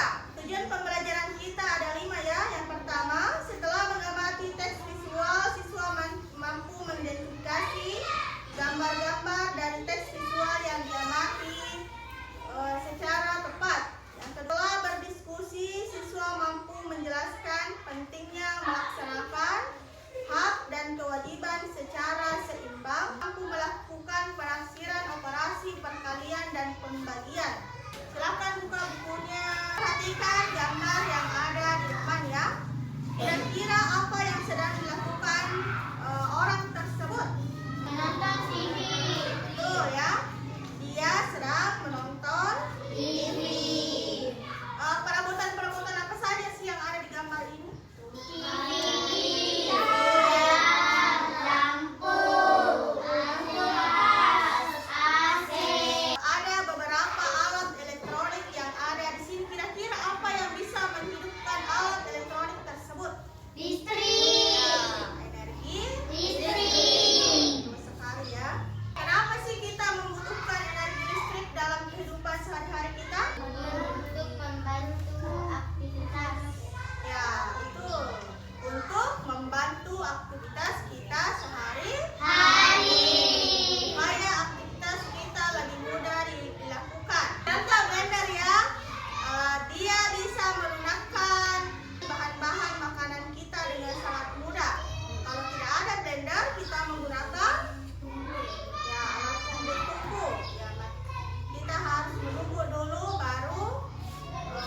kira-kira tujuan pembelajaran kita ada 5 ya. Yang pertama, setelah mengamati tes visual, siswa mampu mengidentifikasi gambar-gambar dari tes visual yang diamati secara tepat. Yang kedua, berdiskusi, siswa mampu menjelaskan pentingnya melaksanakan hak dan kewajiban secara seimbang, mampu melakukan penafsiran operasi perkalian dan pembagian. Silakan buka bukunya, perhatikan gambar yang ada di depan ya. Kira-kira apa yang sedang dilakukan orang tersebut? Menonton TV. Betul ya, dia sedang menonton TV. Perabotan-perabotan apa saja sih yang ada di gambar ini? TV. Lampu. AC. Ada beberapa alat elektronik yang ada di sini. Kira-kira apa yang bisa menghidupkan alat elektronik tersebut? Listrik. Energi. Listrik. Betul sekali ya. Kenapa sih kita membutuhkan energi listrik dalam kehidupan sehari-hari kita? Untuk membantu aktivitas. Ya, itu untuk membantu aktivitas kita sehari-hari. Supaya aktivitas kita lebih mudah dilakukan. Contoh blender ya, dia bisa melunakkan bahan-bahan makanan kita dengan sangat mudah. Kalau tidak ada blender, kita menggunakan ya alat tumbuk. Ya, kita harus menunggu dulu baru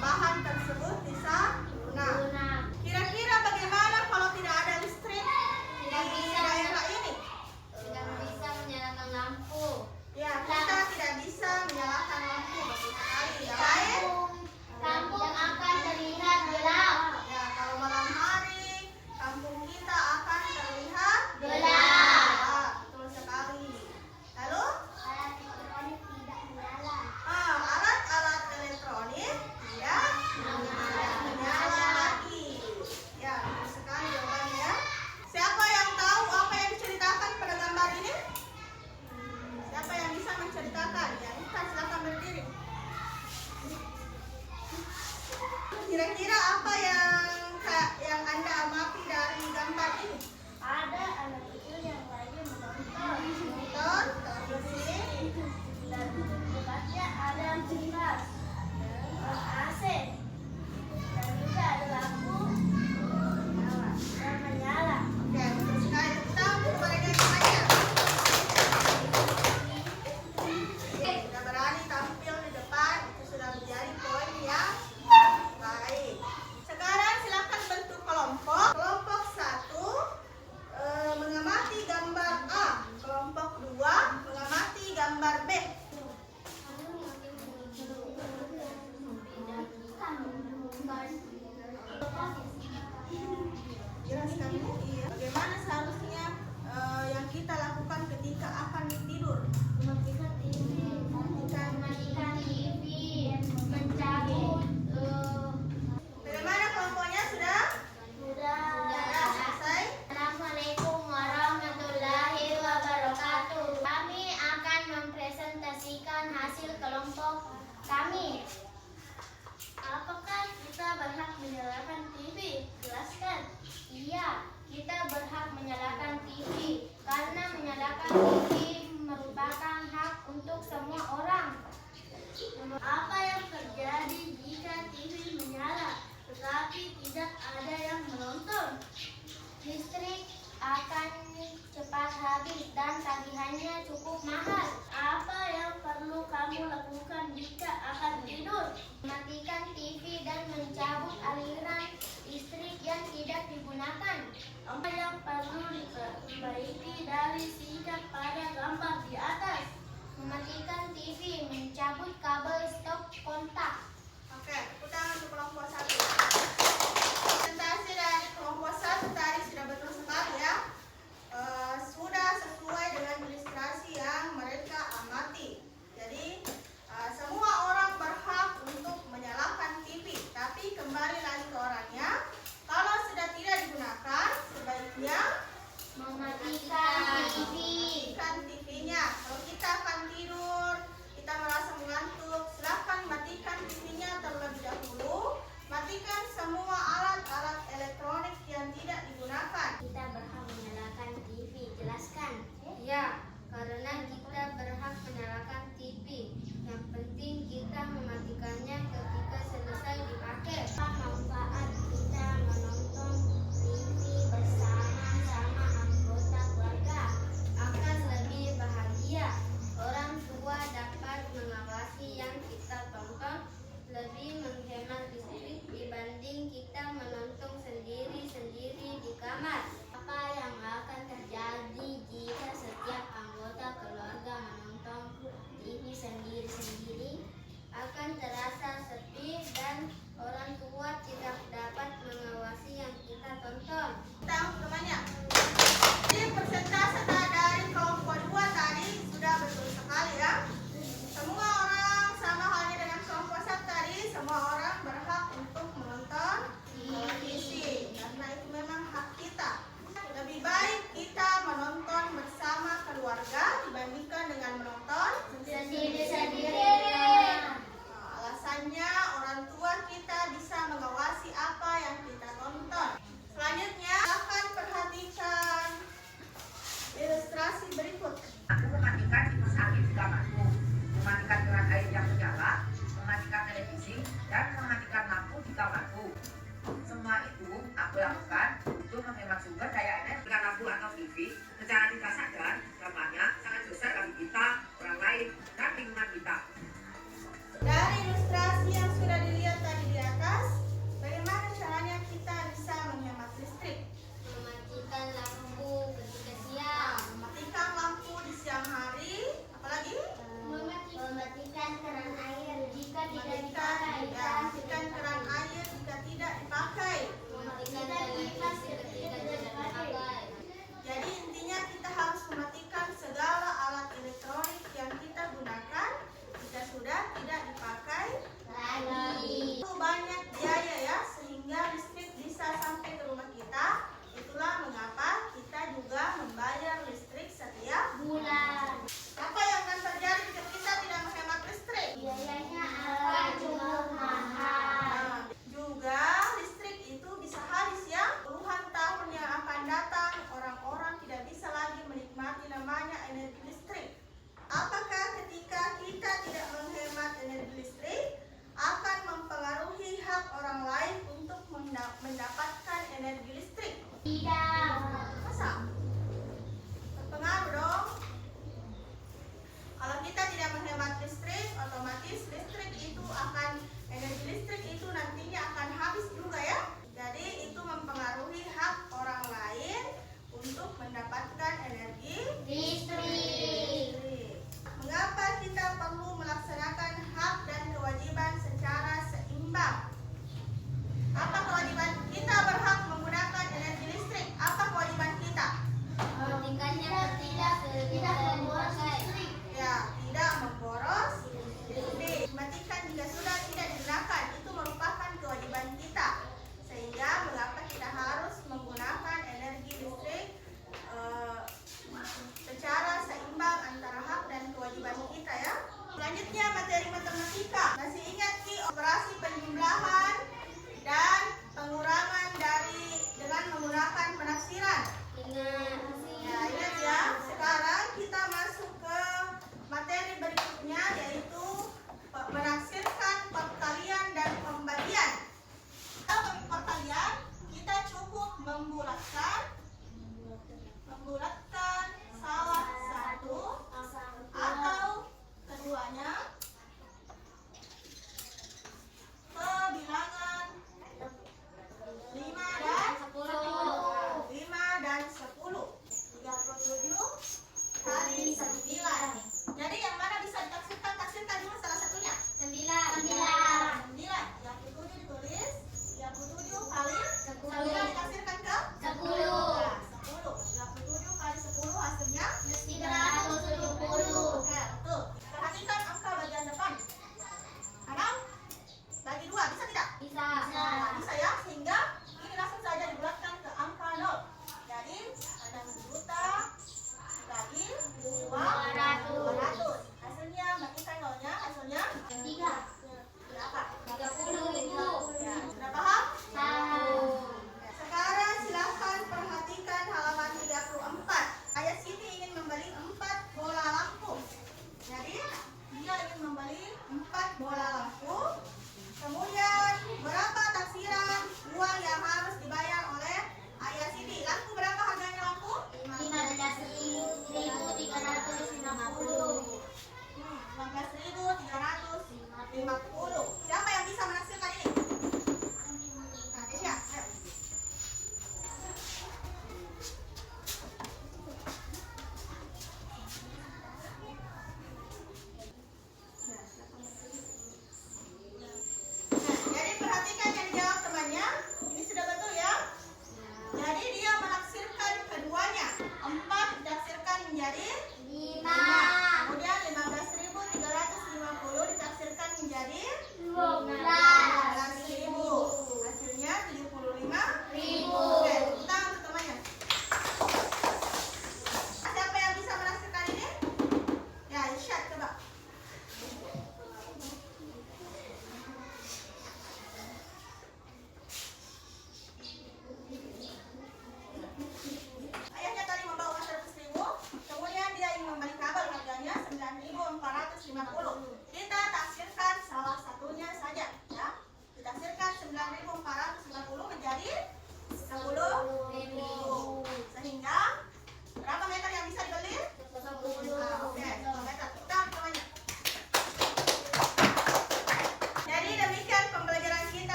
bahan tersebut bisa lunak. Kira-kira bagaimana kalau tidak ada listrik di daerah ini? Tidak bisa menyalakan lampu. Ya, kita tidak bisa menyalakan lampu. Betul sekali ya. Baik. Kampung akan terlihat gelap. Ya, kalau malam hari kampung kita akan terlihat Gelap. Betul sekali. Lalu Alat elektronik tidak menyala. alat-alat elektronik tidak menyala lagi. Ya, betul sekali jawabannya. Siapa yang tahu apa yang diceritakan pada gambar ini? Siapa yang bisa menceritakan? Ya, kita silakan berdiri. Kira-kira apa yang Anda amati dari gambar ini? Ada anak kecil yang lagi menonton. Nonton, televisi, Dan dekatnya ada kipas, AC, dan juga ada lampu yang menyala. oke, betul sekali. Kita untuk mereka yang lainnya. Sudah berani tampil di depan, itu sudah menjadi poin ya. Baik. Sekarang silakan bentuk kelompok. Kelompok 1 mengamati gambar A. Kelompok 2 mengamati gambar B. Jelaskan Bu. Iya. Bagaimana seharusnya yang kita lakukan ketika akan tidur? Mematikan TV, mencabut, Bagaimana kelompoknya sudah? sudah. Selesai? Assalamualaikum warahmatullahi wabarakatuh. Kami akan mempresentasikan hasil kelompok kami. Apakah kita berhak menyalakan TV? Jelaskan. Iya, kita berhak menyalakan TV karena menyalakan TV merupakan hak untuk semua orang. Apa yang terjadi jika TV menyala tetapi tidak ada yang menonton? Listrik akan cepat habis dan tagihannya cukup mahal. Apa yang perlu kamu lakukan jika akan tidur? Mematikan TV dan mencabut aliran listrik yang tidak digunakan. Apa yang perlu diperbaiki dari sikap pada gambar di atas? Mematikan TV, mencabut kabel stop kontak. Oke.